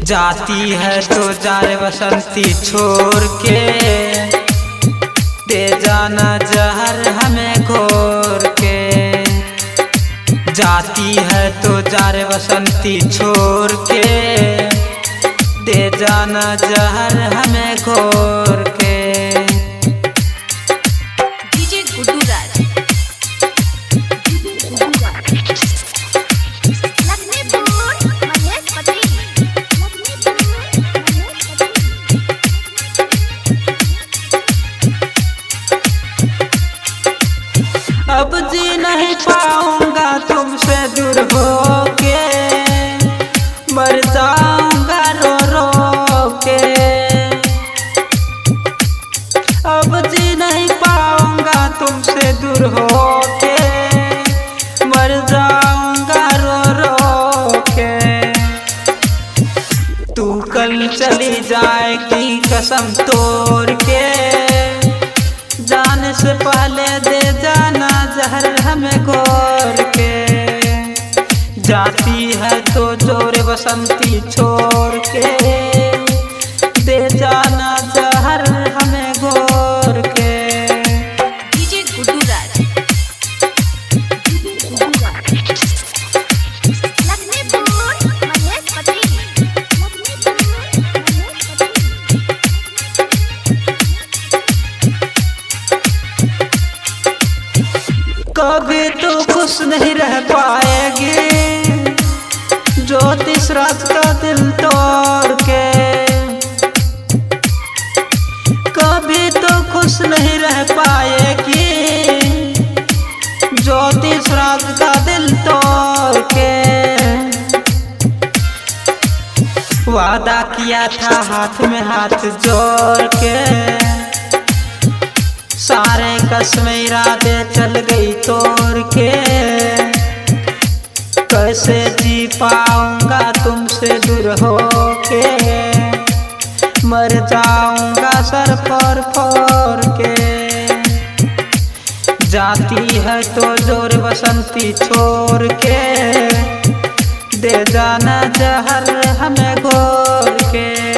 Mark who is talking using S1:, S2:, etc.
S1: जाती है तो जाए बसंती छोड़ के, दे जाना जहर हमें घोर के। जाती है तो जाए बसंती छोड़ के, दे जाना जहर हमें घोर के।
S2: डीजे गुड्डू राज
S1: अब जी नहीं पाऊंगा तुमसे दूर होके, मर जाऊंगा रो रो के। अब जी नहीं पाऊंगा तुमसे दूर होके, मर जाऊंगा रो रो के। तू कल चली जाएगी कसम तोड़ के, जाने से पहले दे जाना जहर हमें घोर के। जाती है तो जोरे बसंती छोड़ के, दे जाना जहर हमें घोर के।
S2: डीजे गुड्डू राज
S1: कभी तो खुश नहीं रह पाएगी ज्योतिष राज का दिल तोड़ के। कभी तो खुश नहीं रह पाएगी ज्योतिष राज का दिल तोड़ के। वादा किया था हाथ में हाथ जोड़ के, सारे कसमें इरादे चल गई तोड़ के। कैसे जी पाऊंगा तुमसे दूर होके, मर जाऊंगा सर फोड़ फोड़ के। जाती है तो जोर बसंती छोड़ के, दे जाना जहर हमें घोर के।